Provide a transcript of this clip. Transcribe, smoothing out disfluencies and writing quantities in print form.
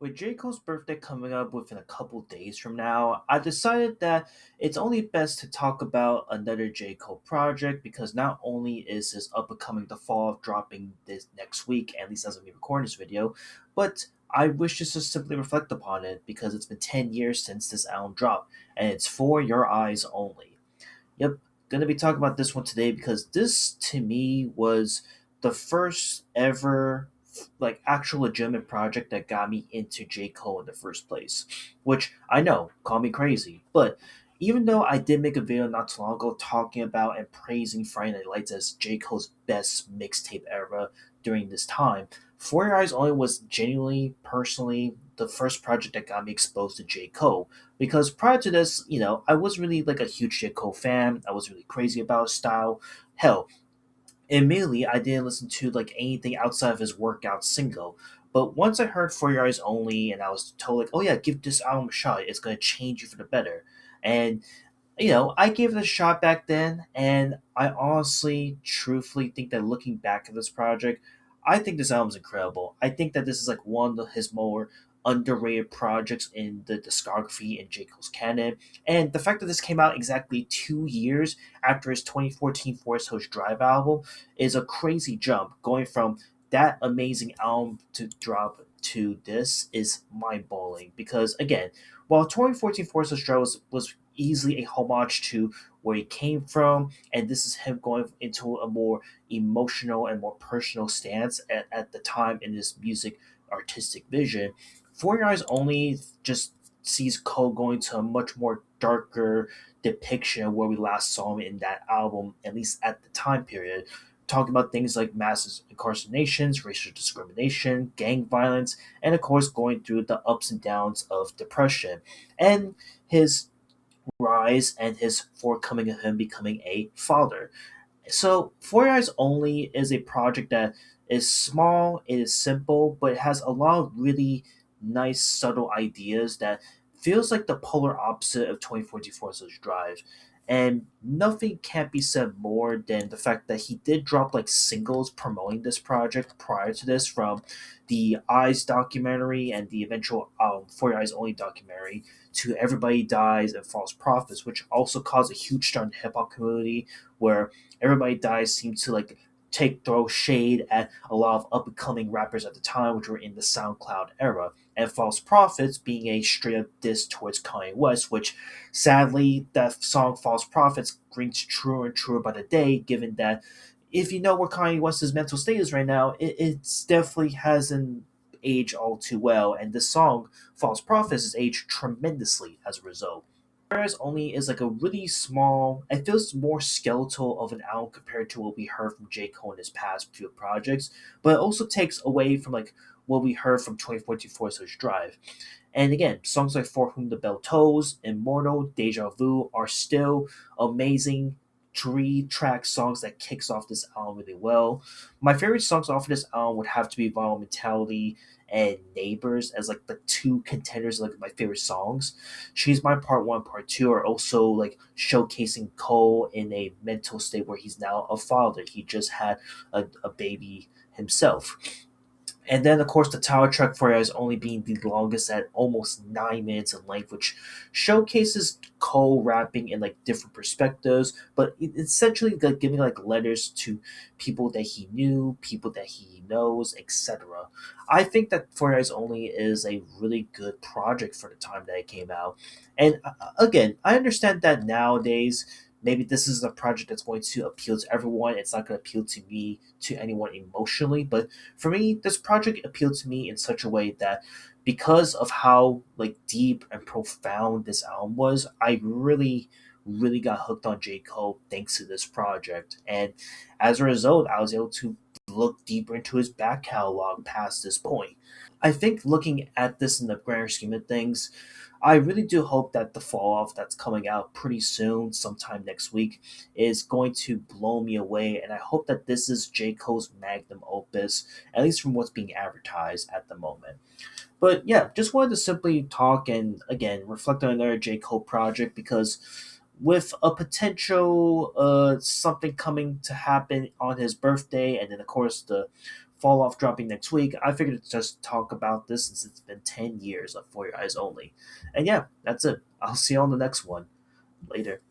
With J. Cole's birthday coming up within a couple days from now, I decided that it's only best to talk about another J. Cole project because not only is his up and coming The Fall dropping this next week, at least as of me recording this video, but I wish just to simply reflect upon it because it's been 10 years since this album dropped, and it's For Your Eyez Only. Yep, gonna be talking about this one today because this to me was the first ever like actual legitimate project that got me into J. Cole in the first place. Which I know, call me crazy, but even though I did make a video not too long ago talking about and praising Friday Night Lights as J. Cole's best mixtape era during this time, For Your Eyes Only was genuinely, personally, the first project that got me exposed to J. Cole because prior to this, I was really like a huge J. Cole fan. I was really crazy about his style. Hell, admittedly, I didn't listen to like anything outside of his workout single. But once I heard For Your Eyes Only and I was told like, oh yeah, give this album a shot. It's gonna change you for the better. And I gave it a shot back then, and I honestly, truthfully think that looking back at this project, I think this album's incredible. I think that this is like one of his more underrated projects in the discography in J. Cole's canon. And the fact that this came out exactly 2 years after his 2014 Forest Hills Drive album is a crazy jump. Going from that amazing album to drop to this is mind blowing because, again, while 2014 Forest Hills Drive was easily a homage to where he came from, and this is him going into a more emotional and more personal stance at the time in his music artistic vision. For Your Eyes Only just sees Cole going to a much more darker depiction of where we last saw him in that album, at least at the time period. Talking about things like mass incarcerations, racial discrimination, gang violence, and of course going through the ups and downs of depression. And his rise and his forthcoming of him becoming a father. So, Four Eyes Only is a project that is small, it is simple, but it has a lot of really nice, subtle ideas that feels like the polar opposite of 2044's Drive. And nothing can't be said more than the fact that he did drop like singles promoting this project prior to this from the Eyes documentary and the eventual For Your Eyes Only documentary to Everybody Dies and False Prophets, which also caused a huge stir in the hip hop community where Everybody Dies seemed to like throw shade at a lot of up and coming rappers at the time, which were in the SoundCloud era, and False Prophets being a straight up diss towards Kanye West, which sadly that song False Prophets rings truer and truer by the day, given that if you know where Kanye West's mental state is right now, it definitely hasn't aged all too well, and this song False Prophets has aged tremendously as a result. Whereas Only is like a really small, it feels more skeletal of an album compared to what we heard from J. Cole in his past few projects, but it also takes away from like what we heard from 2014 Force Drive. And again, songs like For Whom the Bell Tolls, Immortal, Deja Vu are still amazing 3-track songs that kicks off this album really well. My favorite songs off of this album would have to be Violent Mentality and Neighbors as like the two contenders like my favorite songs. She's My Part 1, Part 2 are also like showcasing Cole in a mental state where he's now a father. He just had a baby himself. And then, of course, the title track for it is only being the longest at almost 9 minutes in length, which showcases Cole rapping in like different perspectives, but essentially like giving like letters to people that he knew, people that he knows, etc. I think that For Eyes Only is a really good project for the time that it came out. And again, I understand that nowadays maybe this is a project that's going to appeal to everyone. It's not going to appeal to me, to anyone emotionally, but for me, this project appealed to me in such a way that because of how like deep and profound this album was, I really got hooked on J. Cole thanks to this project. And as a result, I was able to look deeper into his back catalog past this point. I think looking at this in the grander scheme of things, I really do hope that the fall off that's coming out pretty soon, sometime next week, is going to blow me away. And I hope that this is J. Cole's magnum opus, at least from what's being advertised at the moment. But yeah, just wanted to simply talk and again reflect on another J. Cole project because with a potential something coming to happen on his birthday, and then of course the fall off dropping next week, I figured to just talk about this since it's been 10 years of For Your Eyes Only. And yeah, that's it. I'll see you on the next one. Later.